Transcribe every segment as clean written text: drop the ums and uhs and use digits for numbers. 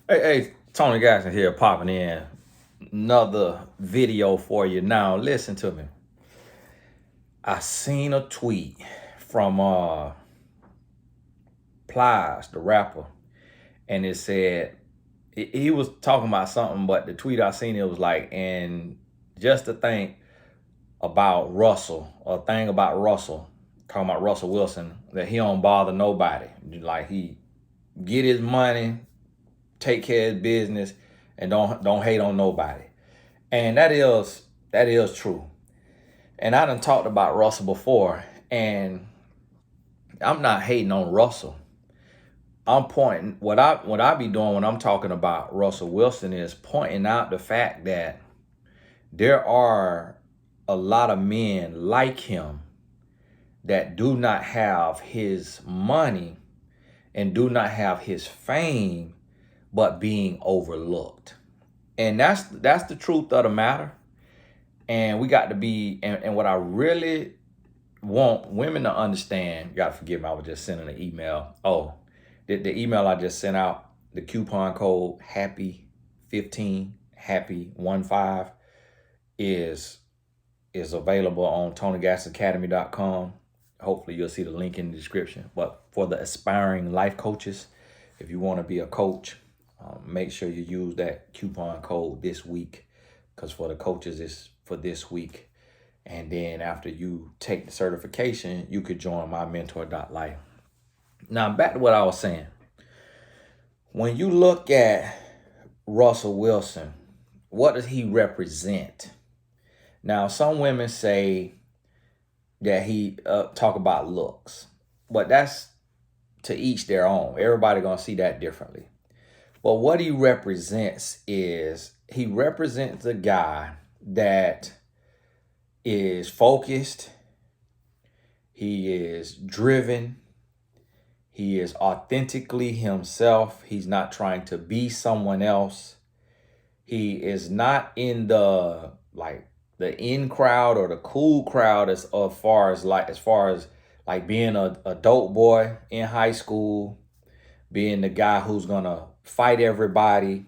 Hey, Tony Gasson here, popping in another video for you. Now, listen to me. I seen a tweet from Plies, the rapper, and it said he was talking about something, but the tweet I seen, it was like, and just to think about Russell, or thing about Russell, talking about Russell Wilson, that he don't bother nobody. Like, he get his money, take care of his business, and don't hate on nobody. And that is true. And I done talked about Russell before, and I'm not hating on Russell. I'm pointing what I be doing when I'm talking about Russell Wilson is pointing out the fact that there are a lot of men like him that do not have his money and do not have his fame, but being overlooked. And that's the truth of the matter. And we got to be, and what I really want women to understand, you got to forgive me, I was just sending an email. Oh, the email I just sent out, the coupon code happy15, happy15 is available on TonyGasAcademy.com. Hopefully you'll see the link in the description. But for the aspiring life coaches, if you want to be a coach, make sure you use that coupon code this week, because for the coaches, it's for this week. And then after you take the certification, you could join my mentor.life. Now, back to what I was saying. When you look at Russell Wilson, what does he represent? Now, some women say that he talk about looks, but that's to each their own. Everybody gonna see that differently. But what he represents is, he represents a guy that is focused, he is driven, he is authentically himself. He's not trying to be someone else. He is not in the in crowd or the cool crowd as far as being a dope boy in high school, being the guy who's gonna fight everybody.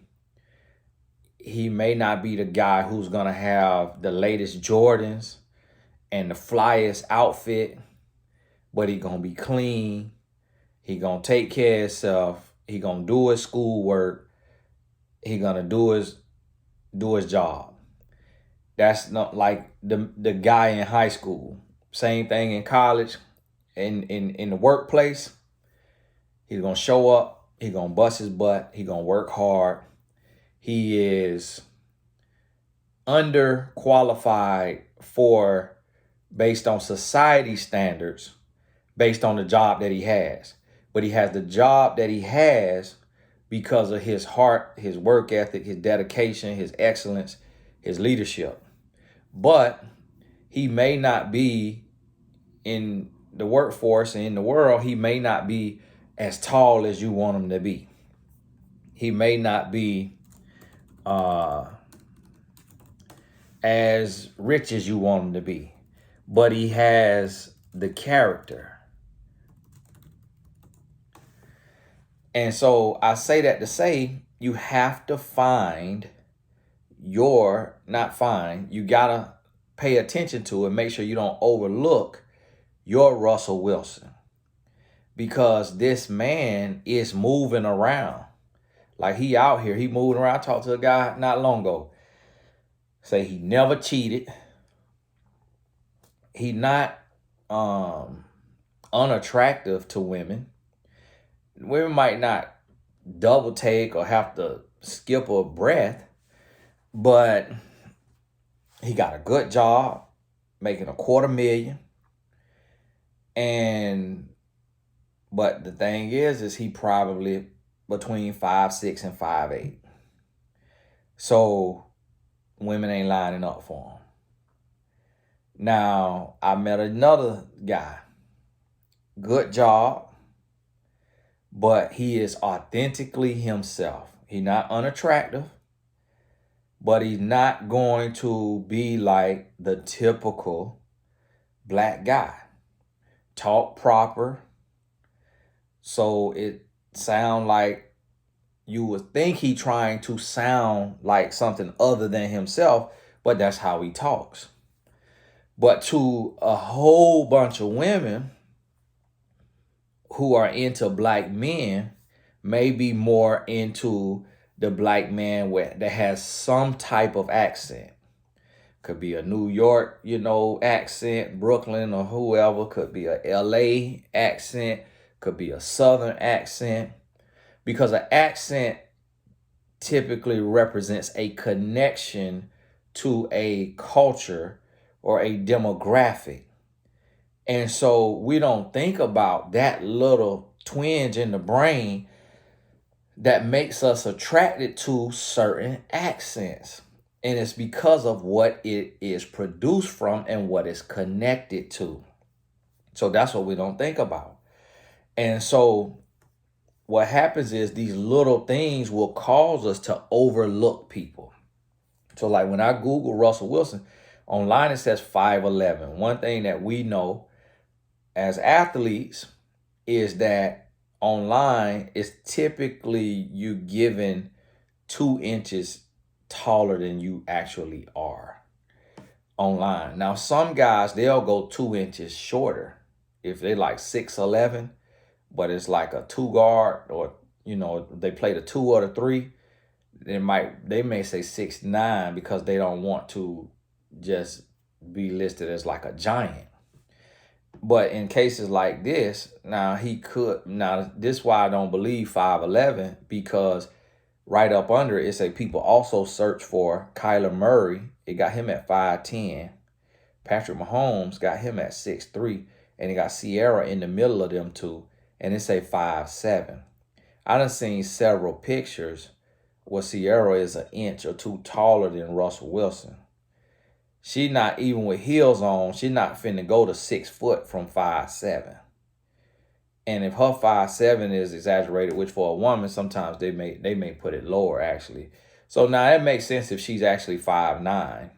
He may not be the guy who's gonna have the latest Jordans and the flyest outfit, but he gonna be clean. He gonna take care of himself. He gonna do his schoolwork. He gonna do his job. That's not like the guy in high school. Same thing in college, in the workplace. He's gonna show up. He gonna bust his butt. He gonna work hard. He is underqualified based on society standards, based on the job that he has. But he has the job that he has because of his heart, his work ethic, his dedication, his excellence, his leadership. But he may not be in the workforce and in the world, he may not be as tall as you want him to be. He may not be as rich as you want him to be, but he has the character. And so I say that to say, you have to you gotta pay attention to it. Make sure you don't overlook your Russell Wilson, because this man is moving around. Like, he out here, he moving around. I talked to a guy not long ago, say he never cheated. He not unattractive to women. Women might not double take or have to skip a breath, but he got a good job, making $250,000. But the thing is he probably between 5'6" and 5'8". So women ain't lining up for him. Now, I met another guy, good job, but he is authentically himself. He's not unattractive, but he's not going to be like the typical black guy. Talk proper, so it sound like you would think he trying to sound like something other than himself, but that's how he talks. But to a whole bunch of women who are into black men, may be more into the black man that has some type of accent. Could be a New York, accent, Brooklyn or whoever. Could be a LA accent. Could be a Southern accent. Because an accent typically represents a connection to a culture or a demographic. And so we don't think about that little twinge in the brain that makes us attracted to certain accents. And it's because of what it is produced from and what it's connected to. So that's what we don't think about. And so what happens is these little things will cause us to overlook people. So like when I Google Russell Wilson, online it says 5'11". One thing that we know as athletes is that online is typically you given 2 inches taller than you actually are online. Now, some guys, they'll go 2 inches shorter if they like 6'11", but it's like a 2 guard, or they play the 2 or the 3. They may say 6'9" because they don't want to just be listed as like a giant. But in cases like this, now this is why I don't believe 5'11", because right up under it say people also search for Kyler Murray. It got him at 5'10". Patrick Mahomes got him at 6'3", and it got Sierra in the middle of them two, and it say 5'7". I done seen several pictures where Sierra is 1 inch or 2 taller than Russell Wilson. She not, even with heels on, she not finna go to 6 foot from 5'7". And if her 5'7" is exaggerated, which for a woman, sometimes they may put it lower actually. So now it makes sense if she's actually 5'9".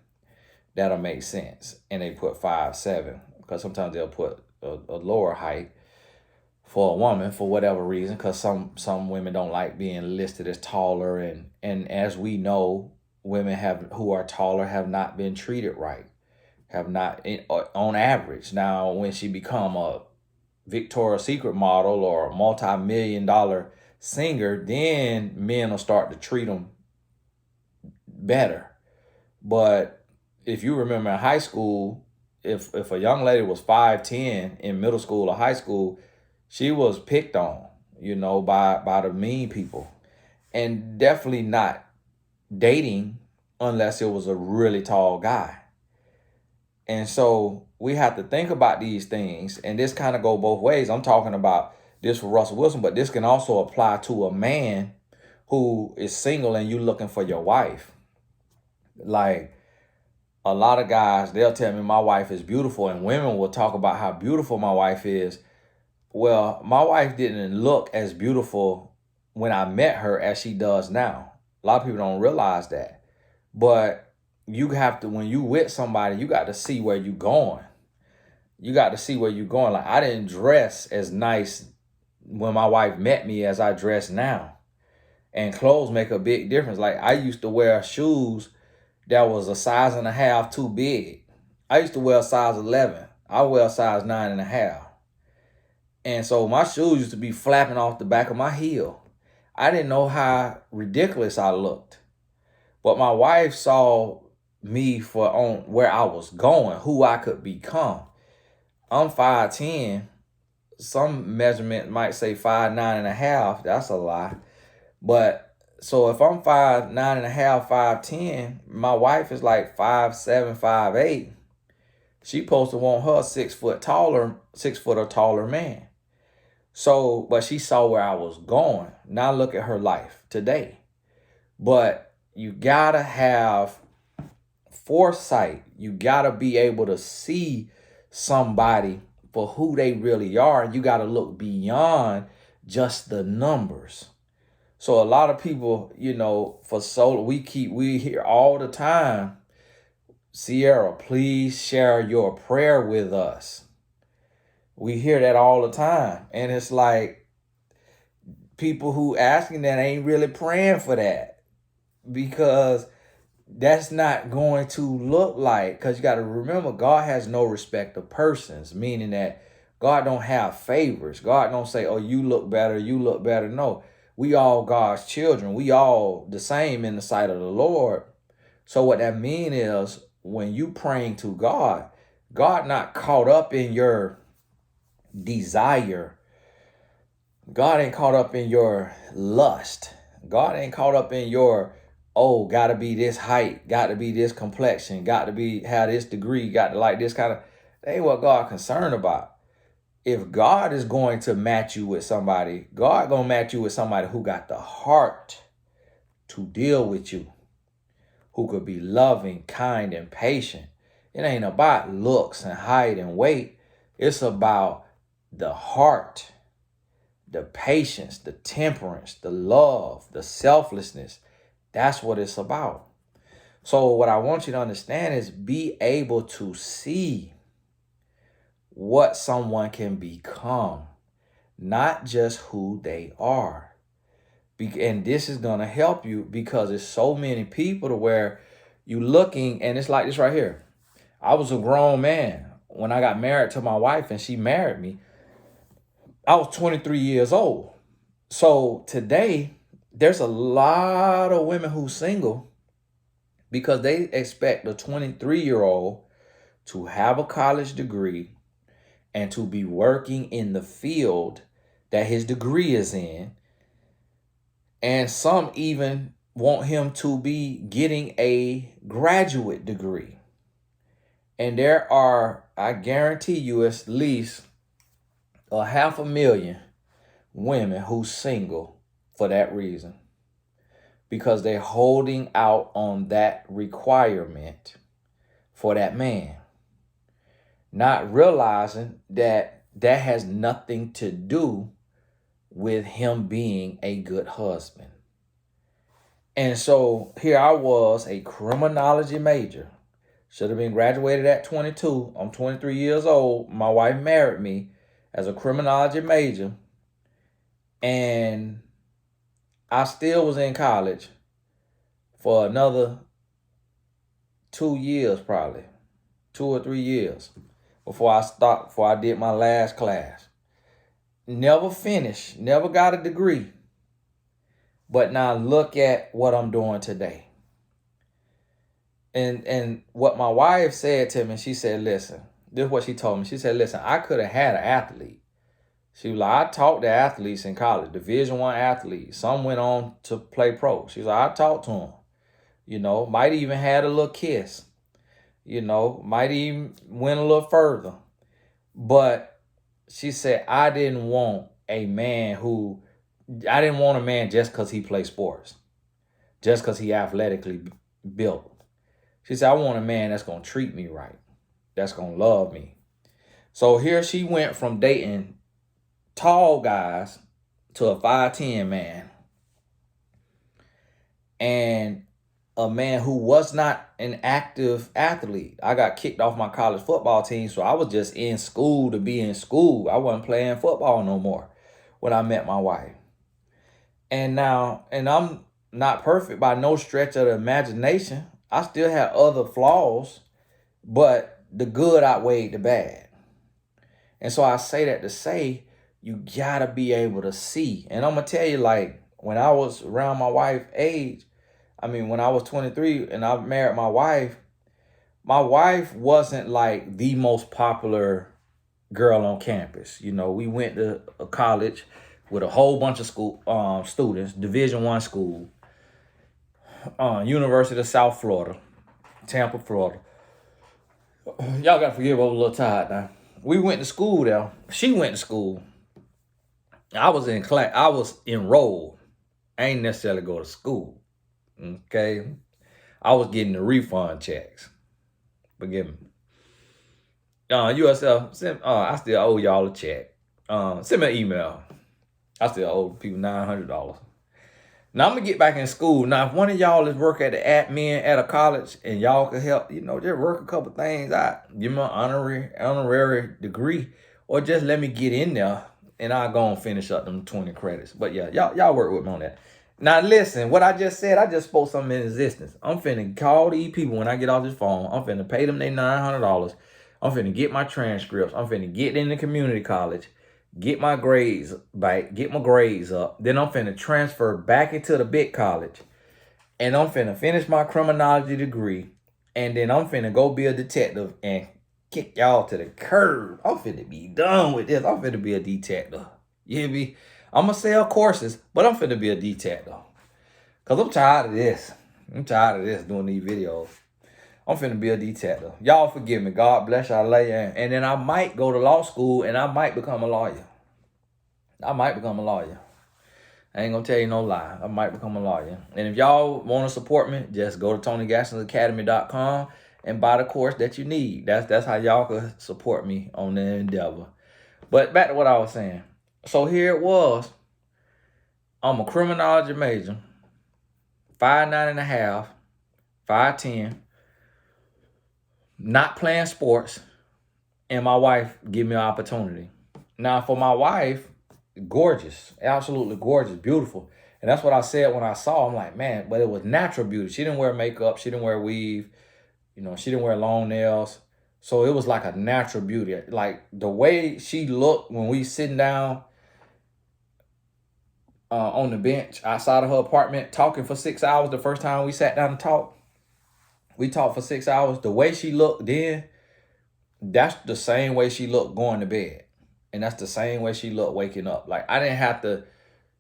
That'll make sense. And they put 5'7", because sometimes they'll put a lower height for a woman for whatever reason, because some women don't like being listed as taller, and as we know, women who are taller have not been treated right, have not on average. Now, when she become a Victoria's Secret model or a multi-million-dollar singer, then men will start to treat them better. But if you remember in high school, if a young lady was 5'10" in middle school or high school, she was picked on, by the mean people, and definitely not dating unless it was a really tall guy. And so we have to think about these things, and this kind of go both ways. I'm talking about this for Russell Wilson, but this can also apply to a man who is single and you looking for your wife. Like, a lot of guys, they'll tell me my wife is beautiful, and women will talk about how beautiful my wife is. Well, my wife didn't look as beautiful when I met her as she does now. A lot of people don't realize that. But you have to, when you with somebody, you got to see where you going. You got to see where you going. Like, I didn't dress as nice when my wife met me as I dress now. And clothes make a big difference. Like, I used to wear shoes that was a size and a half too big. I used to wear a size 11. I wear a size 9.5. And so my shoes used to be flapping off the back of my heel. I didn't know how ridiculous I looked. But my wife saw me on where I was going, who I could become. I'm 5'10". Some measurement might say 5'9.5". That's a lie. But so if I'm 5'9.5", 5'10", my wife is like 5'7", 5'8". She supposed to want her 6 foot or taller man. So, but she saw where I was going. Now look at her life today. But you gotta have foresight. You gotta be able to see somebody for who they really are. And you gotta look beyond just the numbers. So a lot of people, we hear all the time, Sierra, please share your prayer with us. We hear that all the time. And it's like, people who asking that ain't really praying for that, because that's not going to look like, because you got to remember, God has no respect of persons, meaning that God don't have favors. God don't say, oh, you look better, you look better. No, we all God's children. We all the same in the sight of the Lord. So what that mean is, when you praying to God, God not caught up in your desire. God ain't caught up in your lust. God ain't caught up in your, oh, gotta be this height, gotta be this complexion, got to be have this degree, got to like this kind of. That ain't what God concerned about. If God is going to match you with somebody, God gonna match you with somebody who got the heart to deal with you, who could be loving, kind, and patient. It ain't about looks and height and weight. It's about the heart, the patience, the temperance, the love, the selflessness. That's what it's about. So what I want you to understand is, be able to see what someone can become, not just who they are. And this is going to help you, because there's so many people to where you looking, and it's like this right here. I was a grown man when I got married to my wife, and she married me. I was 23 years old. So today, there's a lot of women who's single because they expect a 23-year-old to have a college degree and to be working in the field that his degree is in. And some even want him to be getting a graduate degree. And there are, I guarantee you, at least 500,000 women who's single for that reason, because they're holding out on that requirement for that man, not realizing that that has nothing to do with him being a good husband. And so here I was, a criminology major, should have been graduated at 22. I'm 23 years old. My wife married me as a criminology major, and I still was in college for another 2 years, probably 2 or 3 years before I did my last class. Never finished, never got a degree. But now look at what I'm doing today. And what my wife said to me, she said, listen, this is what she told me. She said, listen, I could have had an athlete. She was like, I talked to athletes in college, Division I athletes. Some went on to play pro. She was like, I talked to them. You know, might even had a little kiss. You know, might even went a little further. But she said, I didn't want a man just because he plays sports, just because he athletically built. She said, I want a man that's going to treat me right, that's going to love me. So here she went from dating tall guys to a 5'10" man, and a man who was not an active athlete. I got kicked off my college football team, so I was just in school to be in school. I wasn't playing football no more when I met my wife. And I'm not perfect by no stretch of the imagination. I still have other flaws, but the good outweighed the bad. And so I say that to say, you gotta be able to see. And I'm gonna tell you, like, when I was around my wife's age, when I was 23 and I married my wife wasn't like the most popular girl on campus. You know, we went to a college with a whole bunch of school students, Division I school, University of South Florida, Tampa, Florida. Y'all gotta forgive, I was a little tired now. We went to school there. She went to school. I was in class. I was enrolled. I ain't necessarily go to school. Okay? I was getting the refund checks. Forgive me. USF, I still owe y'all a check. Send me an email. I still owe people $900. Now I'm gonna get back in school. Now, if one of y'all is work at the admin at a college and y'all can help, just work a couple things out, give me an honorary degree, or just let me get in there and I'll go and finish up them 20 credits. But yeah, y'all work with me on that. Now listen, what I just said, I just spoke something in existence. I'm finna call these people when I get off this phone. I'm finna pay them their $900. I'm finna get my transcripts. I'm finna get into community college, get my grades back, get my grades up. Then I'm finna transfer back into the big college. And I'm finna finish my criminology degree. And then I'm finna go be a detective and kick y'all to the curb. I'm finna be done with this. I'm finna be a detective. You hear me? I'm gonna sell courses, but I'm finna be a detective. Cause I'm tired of this. I'm tired of this doing these videos. I'm finna be a detective. Y'all forgive me. God bless y'all. Lay you. And then I might go to law school and I might become a lawyer. I might become a lawyer. I ain't gonna tell you no lie. I might become a lawyer. And if y'all want to support me, just go to TonyGastinsAcademy.com and buy the course that you need. That's how y'all could support me on the endeavor. But back to what I was saying. So here it was. I'm a criminology major, 5'9.5", 5'10", not playing sports, and my wife give me an opportunity. Now for my wife, gorgeous, absolutely gorgeous, beautiful. And that's what I said when I saw her. I'm like, man, but it was natural beauty. She didn't wear makeup. She didn't wear weave. You know, she didn't wear long nails. So it was like a natural beauty. Like the way she looked when we sitting down on the bench outside of her apartment talking for 6 hours. The first time we sat down and talked, we talked for 6 hours. The way she looked then, that's the same way she looked going to bed. And that's the same way she looked waking up. Like I didn't have to,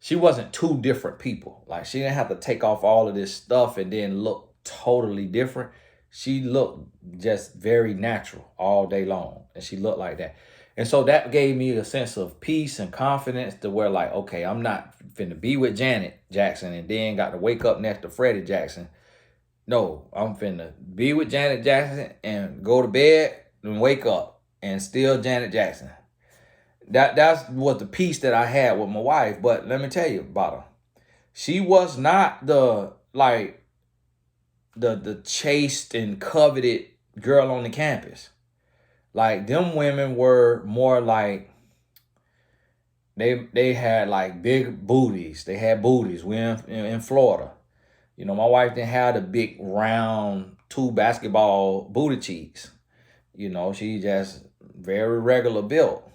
she wasn't two different people. Like she didn't have to take off all of this stuff and then look totally different. She looked just very natural all day long. And she looked like that. And so that gave me a sense of peace and confidence to where like, okay, I'm not finna be with Janet Jackson and then got to wake up next to Freddie Jackson. No, I'm finna be with Janet Jackson and go to bed and wake up and still Janet Jackson. That's what the peace that I had with my wife. But let me tell you about her. She was not the the chaste and coveted girl on the campus. Like them women were more like they had like big booties. They had booties. We in Florida. You know, my wife didn't have the big round 2 basketball booty cheeks. You know, she just very regular built.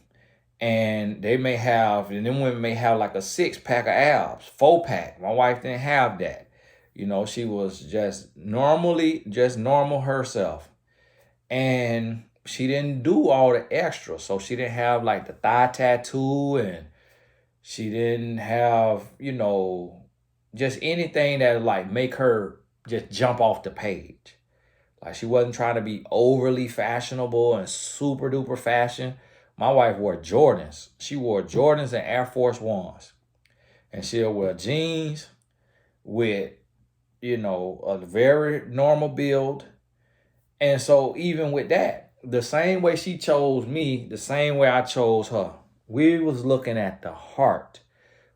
And they may have, and them women may have like a 6-pack of abs, 4-pack. My wife didn't have that. You know, she was just normal herself. And she didn't do all the extra. So she didn't have like the thigh tattoo and she didn't have, you know, just anything that like make her just jump off the page. Like she wasn't trying to be overly fashionable and super duper fashion. My wife wore Jordans. She wore Jordans and Air Force Ones. And she'll wear jeans with, you know, a very normal build. And so even with that, the same way she chose me, the same way I chose her. We was looking at the heart.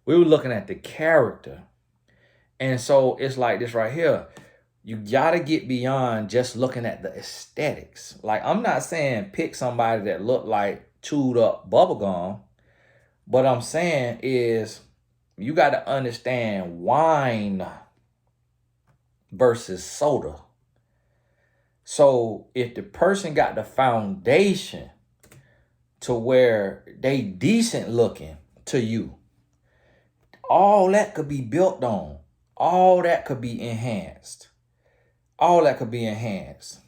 We were looking at the character. And so it's like this right here. You gotta get beyond just looking at the aesthetics. Like I'm not saying pick somebody that look like chewed up bubblegum. But I'm saying is you got to understand wine versus soda. So if the person got the foundation to where they decent looking to you, all that could be built on. All that could be enhanced. All that could be enhanced.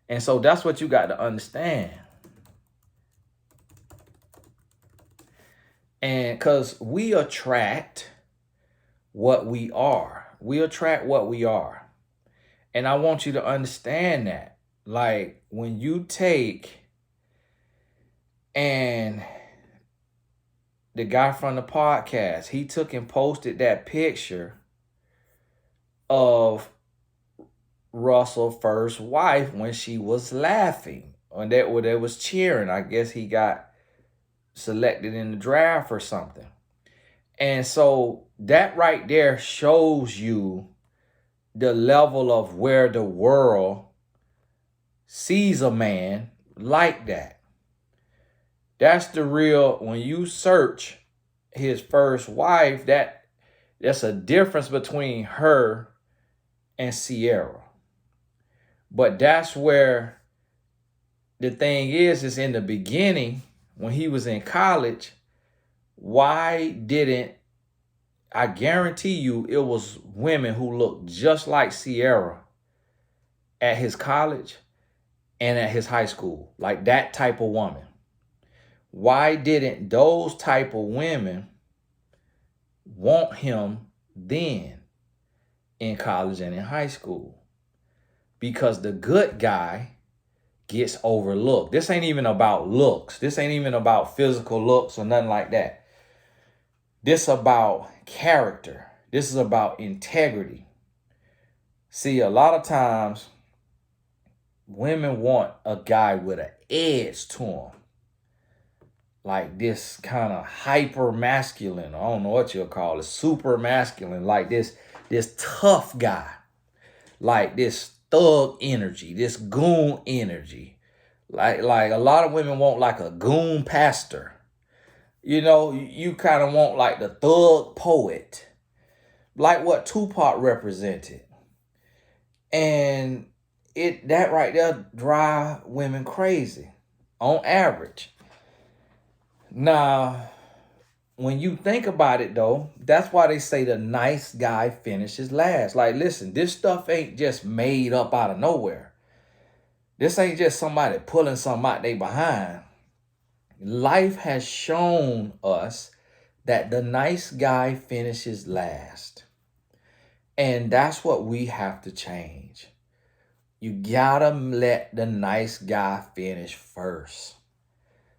And so that's what you got to understand. And because we attract what we are. We attract what we are. And I want you to understand that. Like when you take and the guy from the podcast, he took and posted that picture of Russell's first wife when she was laughing. And that where they was cheering. I guess he got selected in the draft or something. And so that right there shows you the level of where the world sees a man like that. That's the real, when you search his first wife, that's a difference between her and Sierra. But that's where the thing is in the beginning, when he was in college, why didn't, I guarantee you it was women who looked just like Sierra at his college and at his high school, like that type of woman. Why didn't those type of women want him then in college and in high school? Because the good guy gets overlooked. This ain't even about looks. This ain't even about physical looks or nothing like that. This about character. This is about integrity. See, a lot of times women want a guy with an edge to him. Like this kind of hyper masculine. I don't know what you'll call it. Super masculine. Like this tough guy. Like this thug energy, this goon energy. Like a lot of women want like a goon pastor. You know, you kind of want like the thug poet. Like what Tupac represented. And that right there drive women crazy on average. Now, when you think about it though, that's why they say the nice guy finishes last. Like, listen, this stuff ain't just made up out of nowhere. This ain't just somebody pulling something out they behind. Life has shown us that the nice guy finishes last. And that's what we have to change. You gotta let the nice guy finish first.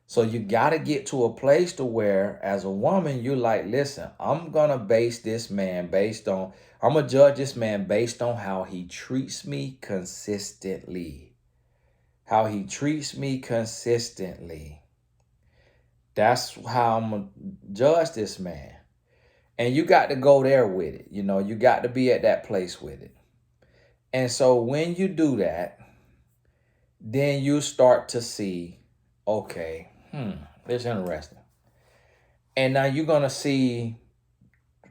So you gotta get to a place to where, as a woman, you're like, listen, I'm gonna judge this man based on how he treats me consistently. How he treats me consistently. That's how I'm gonna judge this man. And you got to go there with it. You know, you got to be at that place with it. And so when you do that, then you start to see, okay, it's interesting. And now you're going to see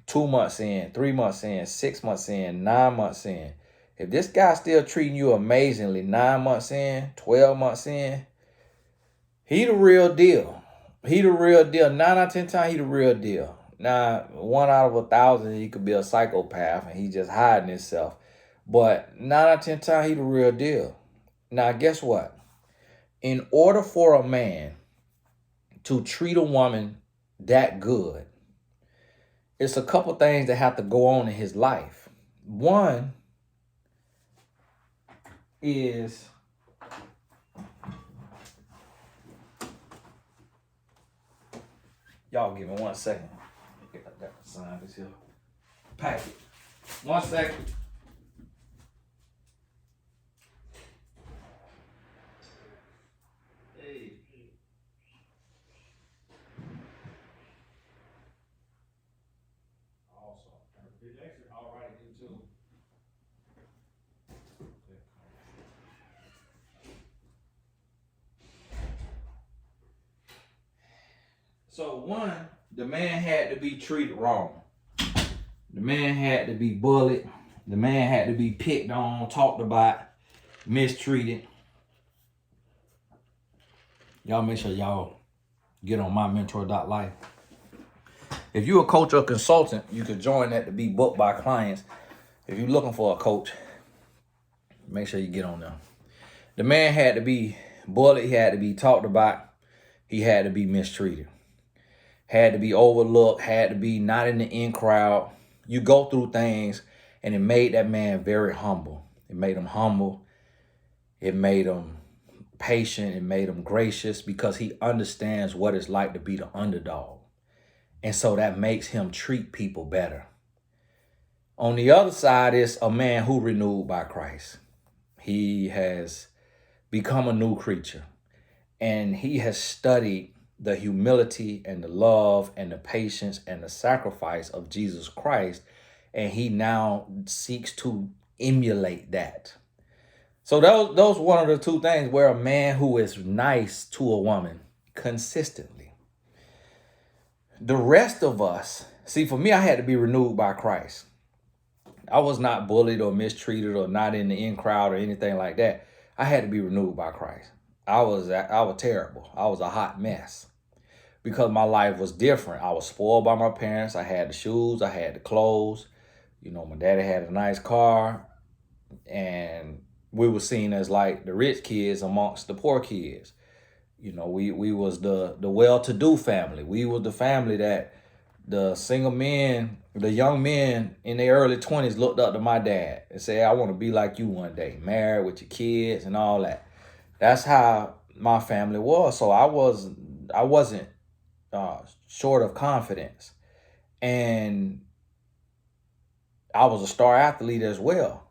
2 months in, 3 months in, 6 months in, 9 months in. If this guy's still treating you amazingly 9 months in, 12 months in, he the real deal. He the real deal. 9 out of 10 times, he the real deal. Now, 1 out of 1,000, he could be a psychopath and he just hiding himself. But 9 out of 10 times, he the real deal. Now, guess what? In order for a man to treat a woman that good, it's a couple things that have to go on in his life. One is y'all give me 1 second. I got to sign this here packet. 1 second. Hey. Awesome. It's actually all right to do too. So one, the man had to be treated wrong. The man had to be bullied. The man had to be picked on, talked about, mistreated. Y'all make sure y'all get on mymentor.life. If you're a coach or consultant, you could join that to be booked by clients. If you're looking for a coach, make sure you get on there. The man had to be bullied. He had to be talked about. He had to be mistreated. Had to be overlooked. Had to be not in the in crowd. You go through things, and it made that man very humble. It made him humble. It made him patient. It made him gracious because he understands what it's like to be the underdog. And so that makes him treat people better. On the other side is a man who renewed by Christ. He has become a new creature. And he has studied the humility and the love and the patience and the sacrifice of Jesus Christ. And he now seeks to emulate that. So those one of the two things where a man who is nice to a woman consistently. The rest of us, see, for me, I had to be renewed by Christ. I was not bullied or mistreated or not in the in crowd or anything like that. I had to be renewed by Christ. I was terrible. I was a hot mess because my life was different. I was spoiled by my parents. I had the shoes, I had the clothes. You know, my daddy had a nice car, and we were seen as like the rich kids amongst the poor kids. You know, we was the well-to-do family. We was the family that the single men, the young men in their early 20s looked up to my dad and said, I want to be like you one day, married with your kids and all that. That's how my family was. So I wasn't short of confidence. And I was a star athlete as well.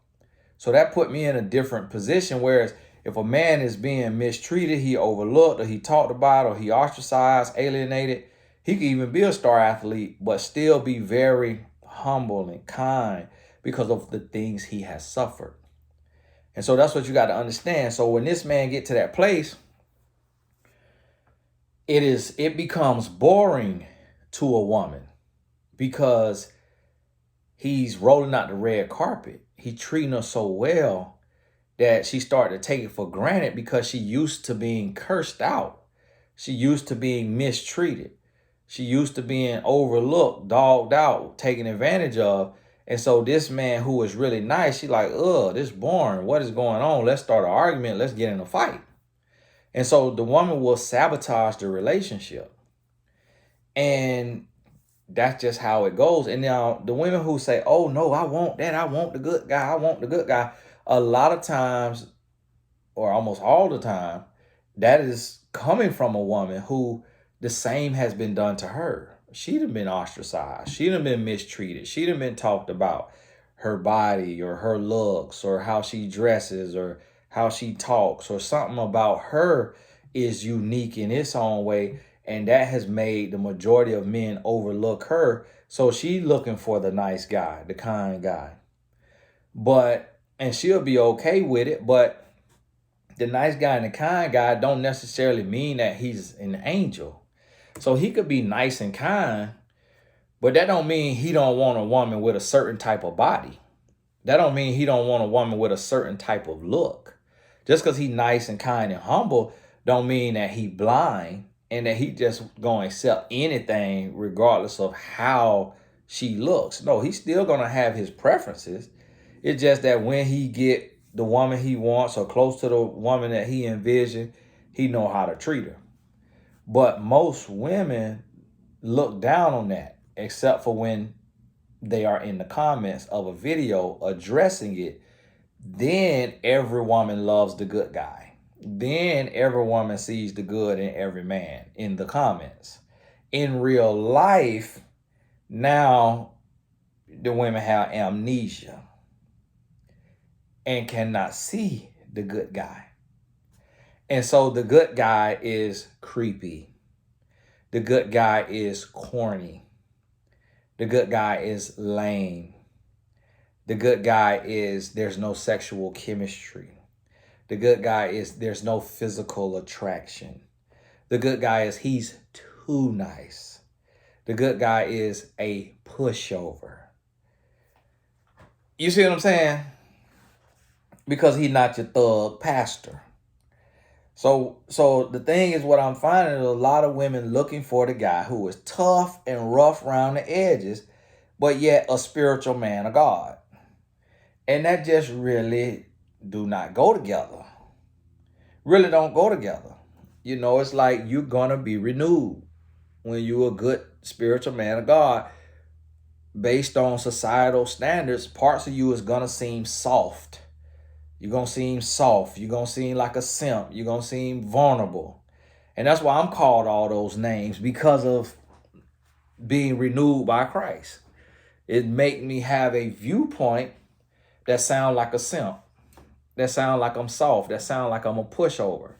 So that put me in a different position. Whereas if a man is being mistreated, he overlooked, or he talked about, or he ostracized, alienated, he could even be a star athlete, but still be very humble and kind because of the things he has suffered. And so that's what you got to understand. So when this man get to that place, it becomes boring to a woman because he's rolling out the red carpet. He treating her so well that she started to take it for granted because she used to being cursed out. She used to being mistreated. She used to being overlooked, dogged out, taken advantage of. And so this man who was really nice, she like, this is boring. What is going on? Let's start an argument. Let's get in a fight. And so the woman will sabotage the relationship. And that's just how it goes. And now the women who say, oh no, I want that. I want the good guy. I want the good guy. A lot of times, or almost all the time, that is coming from a woman who the same has been done to her. She'd have been ostracized. She'd have been mistreated. She'd have been talked about her body or her looks or how she dresses or how she talks or something about her is unique in its own way. And that has made the majority of men overlook her. So she's looking for the nice guy, the kind guy. And she'll be okay with it. But the nice guy and the kind guy don't necessarily mean that he's an angel. So he could be nice and kind, but that don't mean he don't want a woman with a certain type of body. That don't mean he don't want a woman with a certain type of look. Just because he's nice and kind and humble don't mean that he blind and that he just gonna accept anything regardless of how she looks. No, he's still gonna have his preferences. It's just that when he get the woman he wants or close to the woman that he envisioned, he know how to treat her. But most women look down on that, except for when they are in the comments of a video addressing it. Then every woman loves the good guy. Then every woman sees the good in every man in the comments. In real life, now the women have amnesia and cannot see the good guy. And so the good guy is creepy. The good guy is corny. The good guy is lame. The good guy is there's no sexual chemistry. The good guy is there's no physical attraction. The good guy is he's too nice. The good guy is a pushover. You see what I'm saying? Because he's not your thug pastor. So the thing is, what I'm finding is a lot of women looking for the guy who is tough and rough around the edges, but yet a spiritual man of God. And that just really do not go together. Really don't go together. You know, it's like you're going to be renewed when you're a good spiritual man of God. Based on societal standards, parts of you is going to seem soft. You're going to seem soft. You're going to seem like a simp. You're going to seem vulnerable. And that's why I'm called all those names, because of being renewed by Christ. It make me have a viewpoint that sound like a simp, that sound like I'm soft, that sound like I'm a pushover.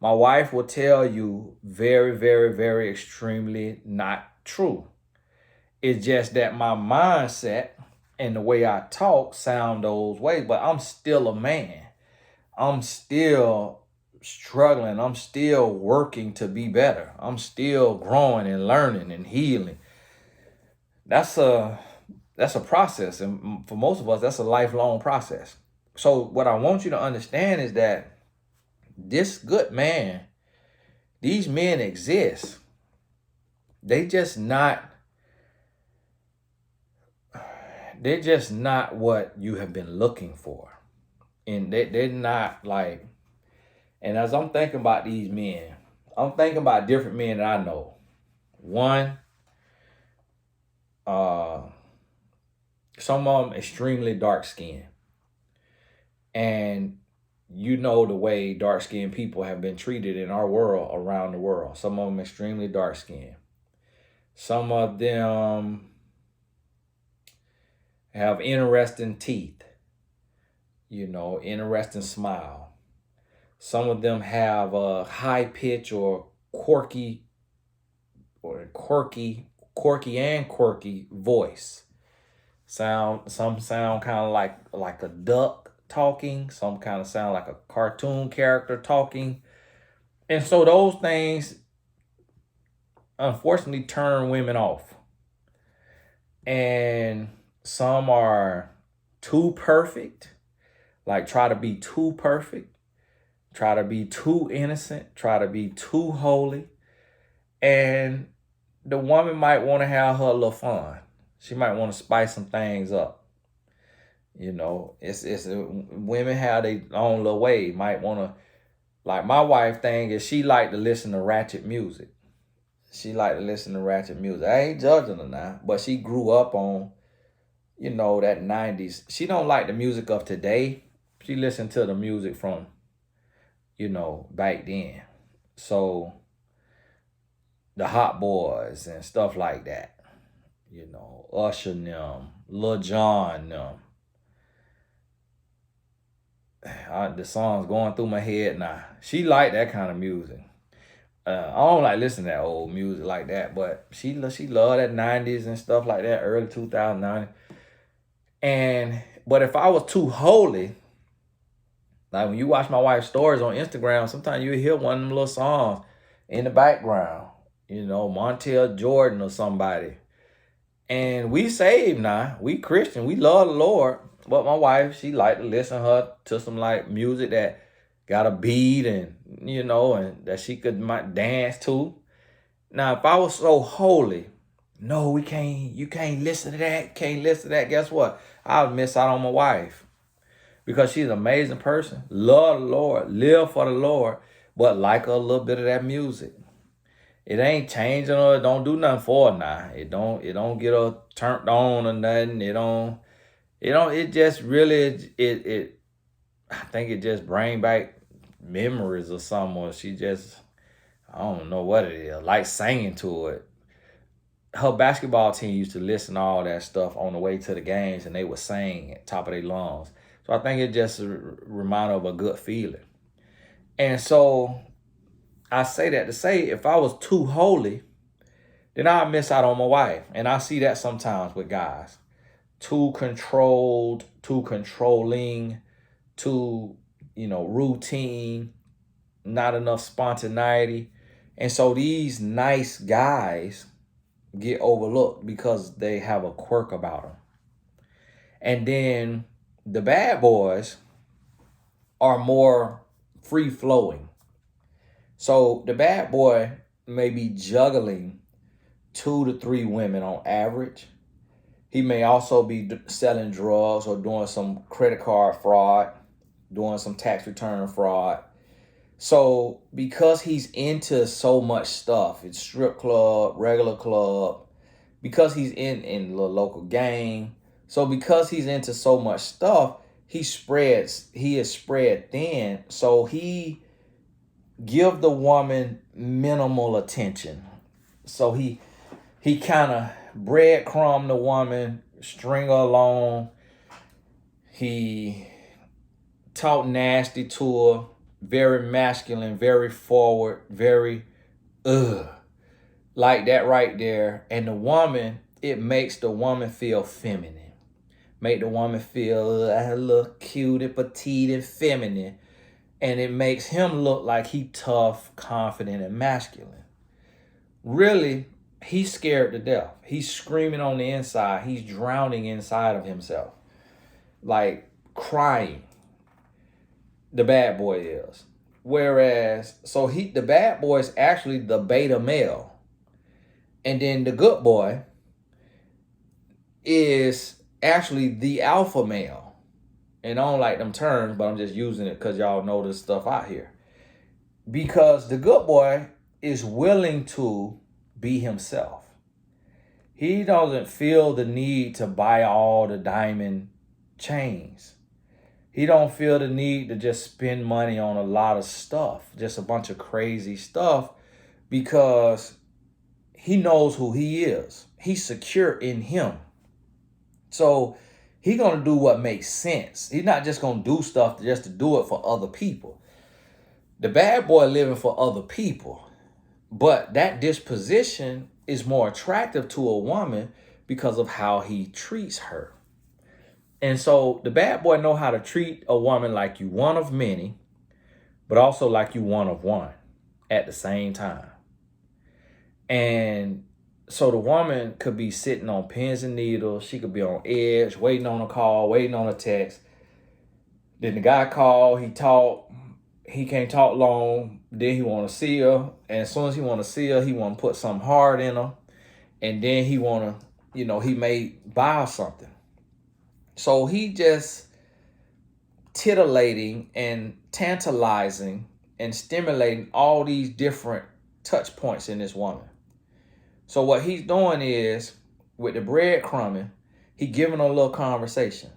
My wife will tell you very, very, very extremely not true. It's just that my mindset and the way I talk sound those ways, but I'm still a man. I'm still struggling. I'm still working to be better. I'm still growing and learning and healing. That's a process, and for most of us, that's a lifelong process. So what I want you to understand is that this good man, these men exist. They just not they're just not what you have been looking for. And they're not like, and as I'm thinking about these men, I'm thinking about different men that I know. One, uh, some of them extremely dark skinned. And you know the way dark skinned people have been treated in our world, around the world. Some of them extremely dark skinned. Some of them have interesting teeth, interesting smile. Some of them have a high pitch or quirky and quirky voice. Some sound kind of like a duck talking. Some kind of sound like a cartoon character talking. And so those things unfortunately turn women off. And some are too perfect, like try to be too perfect, try to be too innocent, try to be too holy. And the woman might want to have her little fun. She might want to spice some things up. It's women have their own little way. Might want to, like my wife thing is she like to listen to ratchet music. She like to listen to ratchet music. I ain't judging her now, but she grew up on, that 90s. She don't like the music of today. She listened to the music from, back then. So the Hot Boys and stuff like that. Usher and them, Lil Jon them. The song's going through my head now. She like that kind of music. I don't like listening to that old music like that, but she love that 90s and stuff like that, early 2009. But if I was too holy, like when you watch my wife's stories on Instagram, sometimes you hear one of them little songs in the background, Montel Jordan or somebody. And we saved now. We Christian. We love the Lord. But my wife, she like to listen to some like music that got a beat and, and that she could might dance to. Now, if I was so holy, no, you can't listen to that. Can't listen to that. Guess what? I would miss out on my wife. Because she's an amazing person. Love the Lord. Live for the Lord. But like a little bit of that music. It ain't changing her. It don't do nothing for her now. It don't get her turned on or nothing. It just really, I think it just bring back memories or something. Or she just, I don't know what it is, like singing to it. Her basketball team used to listen to all that stuff on the way to the games, and they would sing at top of their lungs. So I think it just a reminder of a good feeling. And so I say that to say, if I was too holy, then I'd miss out on my wife. And I see that sometimes with guys. Too controlled, too controlling, too, routine, not enough spontaneity. And so these nice guys get overlooked because they have a quirk about them. And then the bad boys are more free flowing. So the bad boy may be juggling 2 to 3 women on average. He may also be selling drugs or doing some credit card fraud, doing some tax return fraud. So because he's into so much stuff, it's strip club, regular club, because he's in the local gang. So because he's into so much stuff, he is spread thin. So he give the woman minimal attention. So he kind of breadcrumb the woman, string her along. He talk nasty to her, very masculine, very forward, very like that right there. And the woman, it makes the woman feel feminine. Make the woman feel a little cute and petite and feminine. and it makes him look like he tough, confident, and masculine. Really, he's scared to death. He's screaming on the inside. He's drowning inside of himself, like crying. The bad boy is. Whereas, so the bad boy is actually the beta male. And then the good boy is actually the alpha male. And I don't like them terms, but I'm just using it because y'all know this stuff out here. Because the good boy is willing to be himself. He doesn't feel the need to buy all the diamond chains. He don't feel the need to just spend money on a lot of stuff, just a bunch of crazy stuff, because he knows who he is. He's secure in him. So he's going to do what makes sense. He's not just going to do stuff just to do it for other people. The bad boy living for other people. But that disposition is more attractive to a woman because of how he treats her. And so the bad boy know how to treat a woman like you one of many, but also like you one of one at the same time. And so the woman could be sitting on pins and needles. She could be on edge, waiting on a call, waiting on a text. Then the guy called, he can't talk long. Then he want to see her. And as soon as he want to see her, he want to put something hard in her. And then he want to, he may buy her something. So he just titillating and tantalizing and stimulating all these different touch points in this woman. So what he's doing is, with the breadcrumbing, he giving her a little conversation.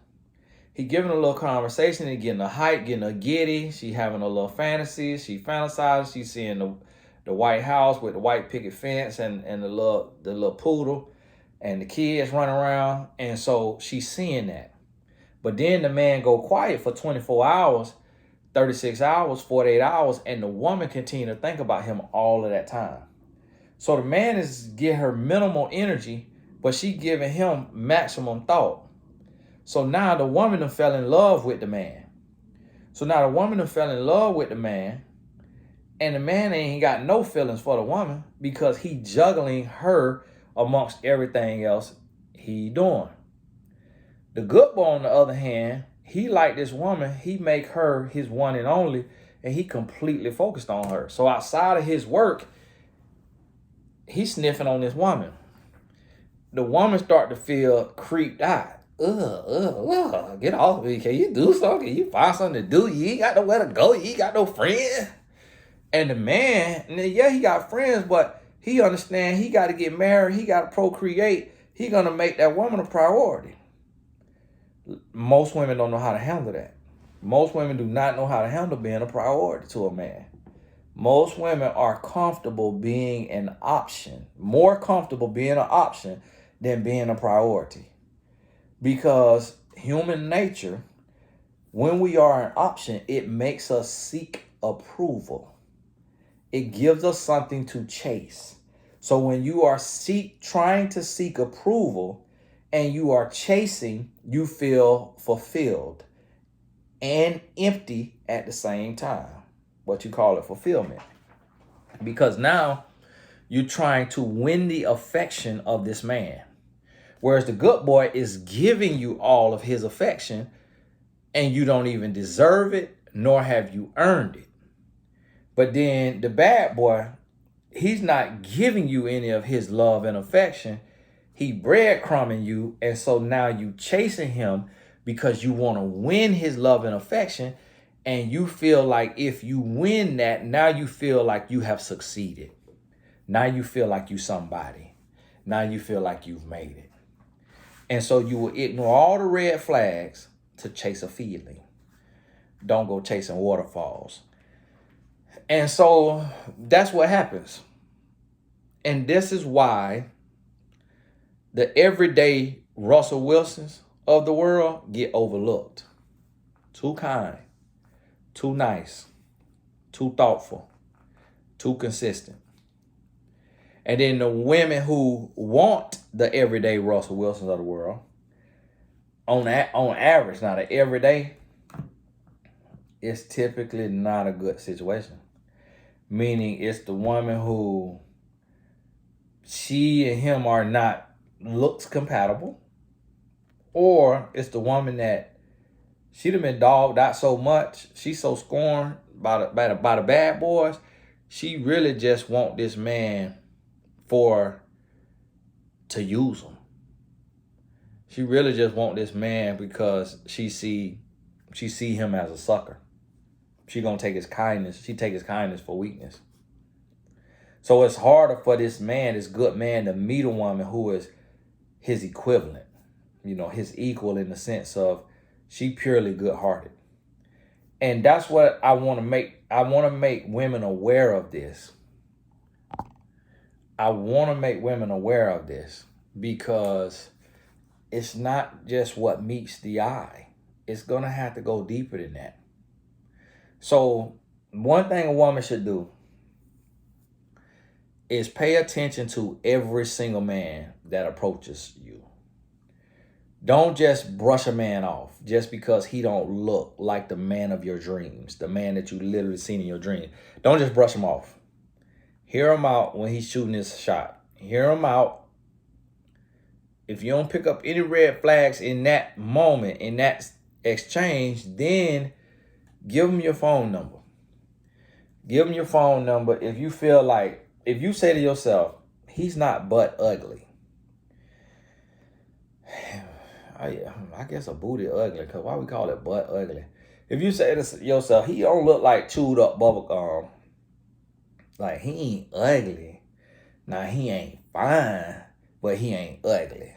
He giving her a little conversation and getting her hype, getting her giddy. She having a little fantasies. She fantasizing. She's seeing the White House with the white picket fence and the little poodle and the kids running around. And so she's seeing that. But then the man go quiet for 24 hours, 36 hours, 48 hours, and the woman continue to think about him all of that time. So the man is giving her minimal energy, but she giving him maximum thought. So now the woman done fell in love with the man. And the man ain't got no feelings for the woman because he juggling her amongst everything else he doing. The good boy, on the other hand, he like this woman. He make her his one and only, and he completely focused on her. So outside of his work, he's sniffing on this woman. The woman start to feel creeped out. Get off me. Can you do something? Can you find something to do? You ain't got nowhere to go. You ain't got no friends. And the man, yeah, he got friends, but he understand he got to get married. He got to procreate. He going to make that woman a priority. Most women don't know how to handle that. Most women do not know how to handle being a priority to a man. Most women are comfortable being an option, more comfortable being an option than being a priority. Because human nature, when we are an option, it makes us seek approval. It gives us something to chase. So when you are trying to seek approval and you are chasing, you feel fulfilled and empty at the same time. What you call it, fulfillment. Because now you're trying to win the affection of this man. Whereas the good boy is giving you all of his affection and you don't even deserve it, nor have you earned it. But then the bad boy, he's not giving you any of his love and affection. He breadcrumbing you. And so now you chasing him because you want to win his love and affection. And you feel like if you win that, now you feel like you have succeeded. Now you feel like you somebody. Now you feel like you've made it. And so you will ignore all the red flags to chase a feeling. Don't go chasing waterfalls. And so that's what happens. And this is why the everyday Russell Wilsons of the world get overlooked. Too kind, too nice, too thoughtful, too consistent. And then the women who want the everyday Russell Wilsons of the world, on average, now the everyday, it's typically not a good situation. Meaning it's the woman who she and him are not looks compatible, or it's the woman that she done been dogged out so much, she's so scorned by the bad boys, she really just want this man for to use him. She really just want this man because she see him as a sucker. She gonna take his kindness. She take his kindness for weakness. So it's harder for this man, this good man, to meet a woman who is his equivalent. You know, his equal in the sense of she purely good-hearted. And that's what I want to make. I want to make women aware of this. I want to make women aware of this because it's not just what meets the eye. It's going to have to go deeper than that. So one thing a woman should do is pay attention to every single man that approaches you. Don't just brush a man off just because he don't look like the man of your dreams, the man that you literally seen in your dream. Don't just brush him off. Hear him out when he's shooting his shot. Hear him out. If you don't pick up any red flags in that moment, in that exchange, then give him your phone number. Give him your phone number if you feel like, if you say to yourself, he's not butt ugly. I guess a booty ugly, because why we call it butt ugly? If you say to yourself, he don't look like chewed up bubble gum, like he ain't ugly. Now he ain't fine, but he ain't ugly.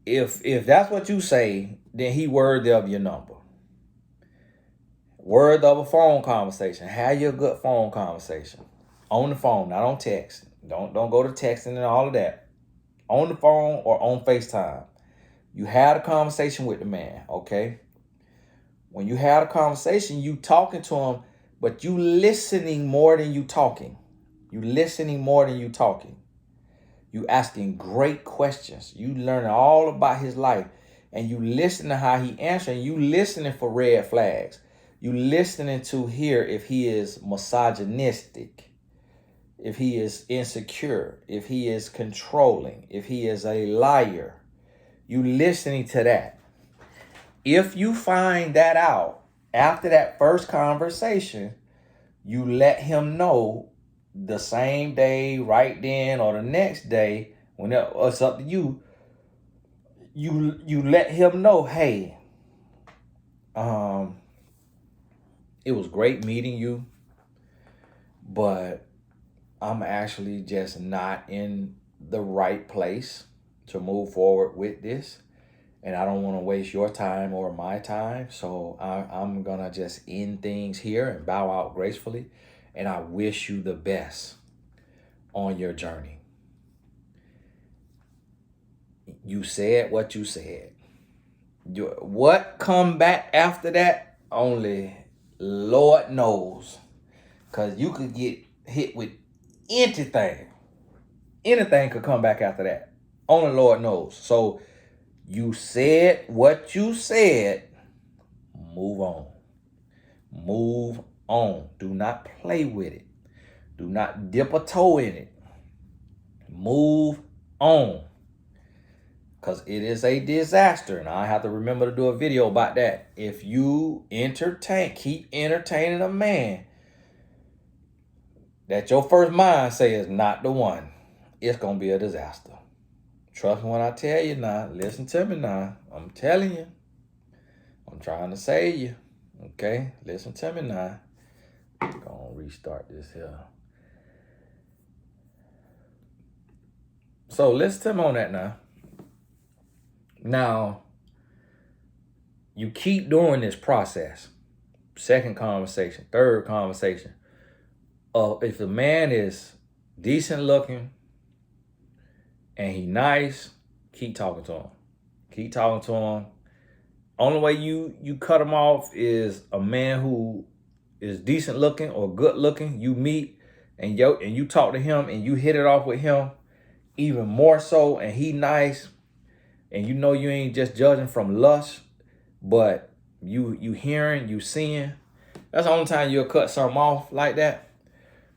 If that's what you say, then he worthy of your number. Worthy of a phone conversation. Have your good phone conversation. On the phone, not on text. Don't go to texting and all of that. On the phone or on FaceTime. You had a conversation with the man, okay? When you had a conversation, you talking to him, but you listening more than you talking. You listening more than you talking. You asking great questions. You learning all about his life. And you listen to how he answering. You listening for red flags. You listening to hear if he is misogynistic, if he is insecure, if he is controlling, if he is a liar. You listening to that. If you find that out after that first conversation, you let him know the same day, right then, or the next day, when it's up to you. You let him know, hey, it was great meeting you, but I'm actually just not in the right place to move forward with this. And I don't want to waste your time or my time. So I'm going to just end things here and bow out gracefully. And I wish you the best on your journey. You said what you said. What come back after that? Only Lord knows. Because you could get hit with anything. Anything could come back after that. Only Lord knows. So you said what you said. Move on. Move on. Do not play with it. Do not dip a toe in it. Move on. Because it is a disaster. And I have to remember to do a video about that. If you keep entertaining a man that your first mind say is not the one, it's going to be a disaster. Trust me when I tell you now. Listen to me now. I'm telling you. I'm trying to save you. Okay? Listen to me now. I'm going to restart this here. So listen to me on that now. Now, you keep doing this process. Second conversation, third conversation. If the man is decent looking and he nice, keep talking to him. Keep talking to him. Only way you cut him off is a man who is decent looking or good looking. You meet and you talk to him and you hit it off with him even more so, and he nice, and you know you ain't just judging from lust, but you hearing, you seeing. That's the only time you'll cut something off like that.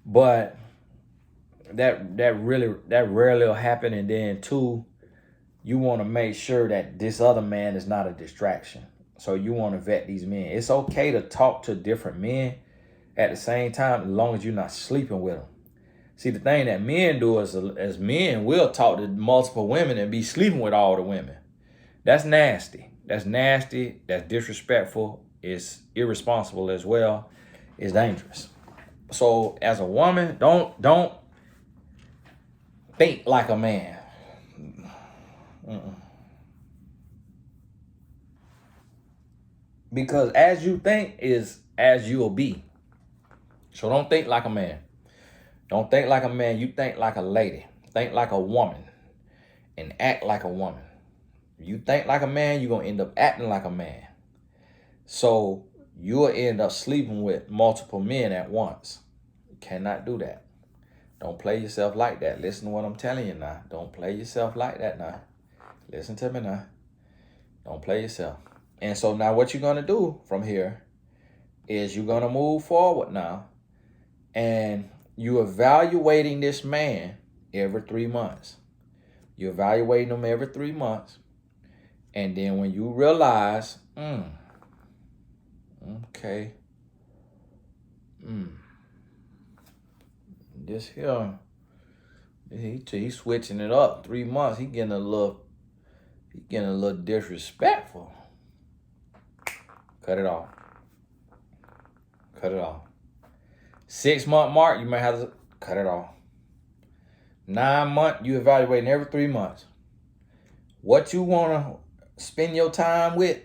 But that rarely will happen. And then two, you want to make sure that this other man is not a distraction. So you want to vet these men. It's okay to talk to different men at the same time, as long as you're not sleeping with them. See, the thing that men do is, as men, we'll talk to multiple women and be sleeping with all the women. That's nasty. That's nasty. That's disrespectful. It's irresponsible as well. It's dangerous. So as a woman, don't think like a man. Because as you think is as you'll be. So don't think like a man. Don't think like a man. You think like a lady. Think like a woman and act like a woman. You think like a man, you're going to end up acting like a man. So you'll end up sleeping with multiple men at once. You cannot do that. Don't play yourself like that. Listen to what I'm telling you now. Don't play yourself like that now. Listen to me now. Don't play yourself. And so now what you're going to do from here is you're going to move forward now. And you're evaluating this man every 3 months. You're evaluating him every 3 months. And then when you realize, okay, this here, he's switching it up. 3 months, he getting a little disrespectful. Cut it off. Cut it off. 6 month mark, you might have to cut it off. 9 months, you evaluating every 3 months. What you want to spend your time with,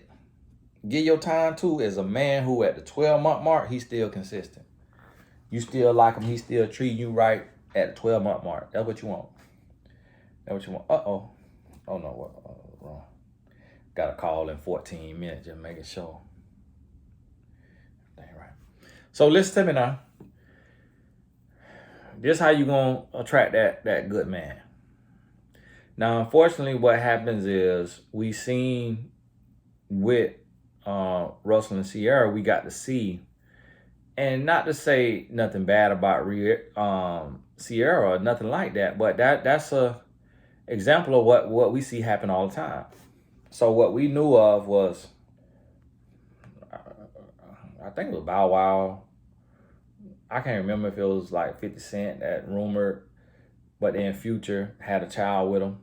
give your time to, is a man who at the 12-month mark, he's still consistent. You still like him. He still treating you right at the 12-month mark. That's what you want. That's what you want. Uh-oh. Oh, no. What? Wrong. Got a call in 14 minutes, just making sure. Everything right. So listen to me now. This is how you going to attract that good man. Now, unfortunately, what happens is we seen with Russell and Sierra, we got to see, and not to say nothing bad about Sierra or nothing like that, but that's a example of what we see happen all the time. So what we knew of was, I think it was Bow Wow. I can't remember if it was like 50 Cent that rumored, but then Future had a child with him.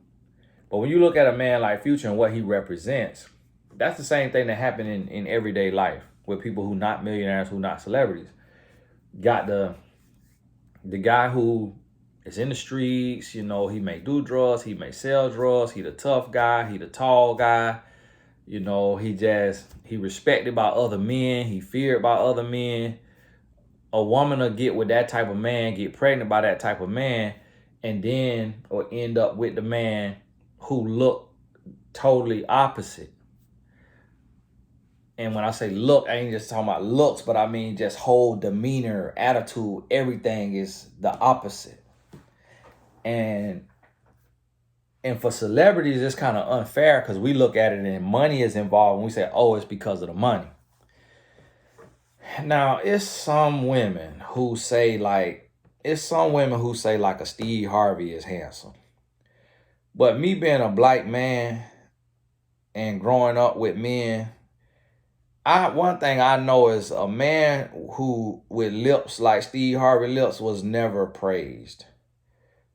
But when you look at a man like Future and what he represents, that's the same thing that happened in everyday life with people who not millionaires, who not celebrities. Got the guy who is in the streets, you know, he may do drugs, he may sell drugs, he the tough guy, he the tall guy, you know, he respected by other men, he feared by other men. A woman will get with that type of man, get pregnant by that type of man, and then or end up with the man who look totally opposite. And when I say look, I ain't just talking about looks, but I mean just whole demeanor, attitude, everything is the opposite. And for celebrities, it's kind of unfair because we look at it and money is involved and we say, oh, it's because of the money. Now, it's some women who say like a Steve Harvey is handsome. But me being a black man and growing up with men, one thing I know is a man who with lips like Steve Harvey lips was never praised.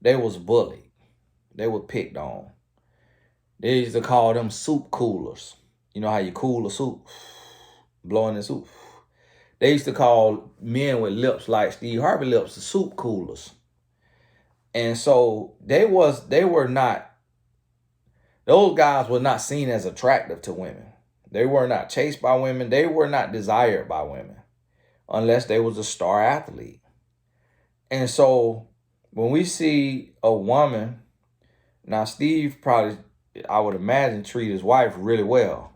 They was bullied. They were picked on. They used to call them soup coolers. You know how you cool a soup? Blowing the soup. They used to call men with lips like Steve Harvey lips the soup coolers. And so those guys were not seen as attractive to women. They were not chased by women. They were not desired by women unless they was a star athlete. And so when we see a woman, now Steve probably, I would imagine, treat his wife really well.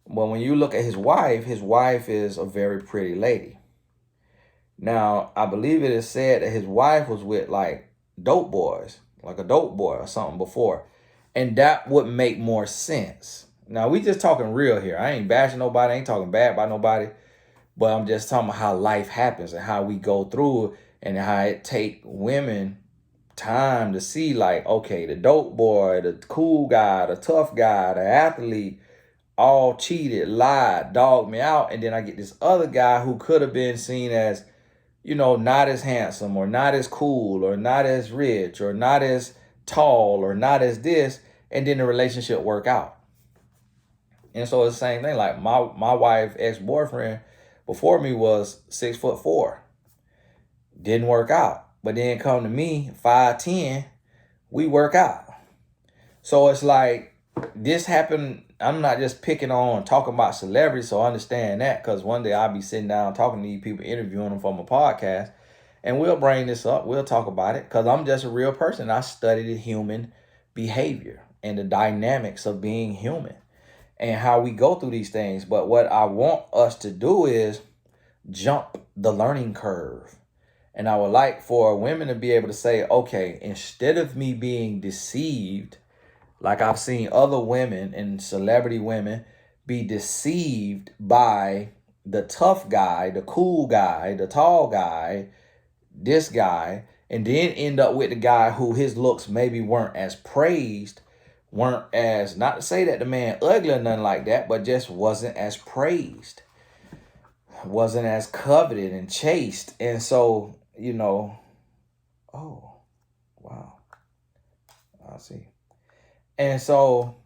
But when you look at his wife is a very pretty lady. Now, I believe it is said that his wife was with like dope boys, like a dope boy or something before. And that would make more sense. Now, we just talking real here. I ain't bashing nobody. I ain't talking bad about nobody. But I'm just talking about how life happens and how we go through it and how it take women time to see, like, okay, the dope boy, the cool guy, the tough guy, the athlete, all cheated, lied, dogged me out. And then I get this other guy who could have been seen as, not as handsome or not as cool or not as rich or not as tall or not as this. And then the relationship work out. And so it's the same thing. Like my wife, ex-boyfriend before me was 6'4". Didn't work out. But then come to me, 5'10", we work out. So it's like this happened. I'm not just picking on talking about celebrities, so understand that, because one day I'll be sitting down talking to these people, interviewing them for my podcast, and we'll bring this up. We'll talk about it, because I'm just a real person. I studied human behavior and the dynamics of being human and how we go through these things. But what I want us to do is jump the learning curve. And I would like for women to be able to say, okay, instead of me being deceived, like I've seen other women and celebrity women be deceived by the tough guy, the cool guy, the tall guy, this guy, and then end up with the guy who his looks maybe weren't as praised, weren't as, not to say that the man ugly or nothing like that, but just wasn't as praised, wasn't as coveted and chased. And so, oh, wow, I see. And so,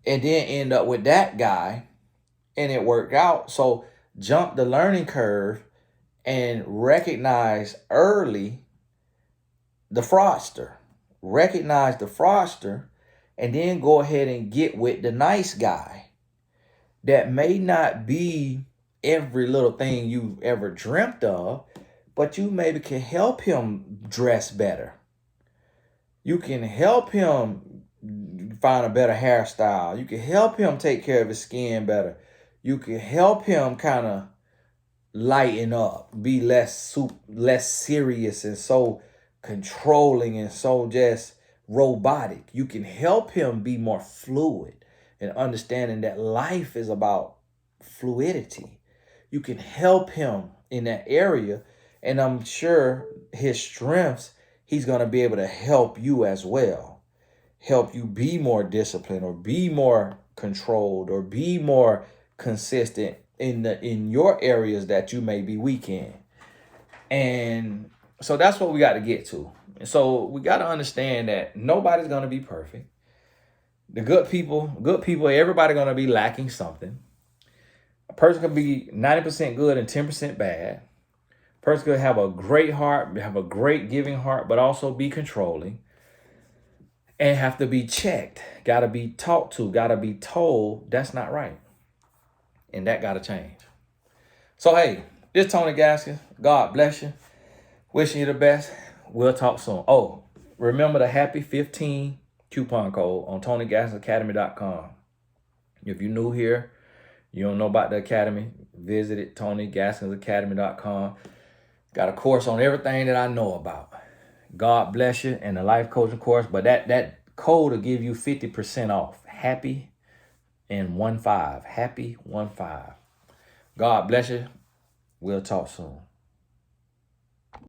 and then end up with that guy, and it worked out. So jump the learning curve and recognize early the fraudster. Recognize the fraudster, and then go ahead and get with the nice guy that may not be every little thing you've ever dreamt of, but you maybe can help him dress better. You can help him find a better hairstyle. You can help him take care of his skin better. You can help him kind of lighten up, be less serious and so controlling and so just robotic. You can help him be more fluid and understanding that life is about fluidity. You can help him in that area, and I'm sure his strengths, he's going to be able to help you as well. Help you be more disciplined or be more controlled or be more consistent in your areas that you may be weak in. And so that's what we got to get to. And so we got to understand that nobody's going to be perfect. The good people, everybody going to be lacking something. A person could be 90% good and 10% bad. A person could have a great heart, have a great giving heart, but also be controlling and have to be checked. Got to be talked to, got to be told that's not right. And that got to change. So, hey, this is Tony Gaskins. God bless you. Wishing you the best. We'll talk soon. Oh, remember the Happy 15 coupon code on TonyGaskinsAcademy.com. If you're new here, you don't know about the academy, visit it, TonyGaskinsAcademy.com. Got a course on everything that I know about. God bless you, and the life coaching course. But that code will give you 50% off. Happy and 15. Happy 15. God bless you. We'll talk soon.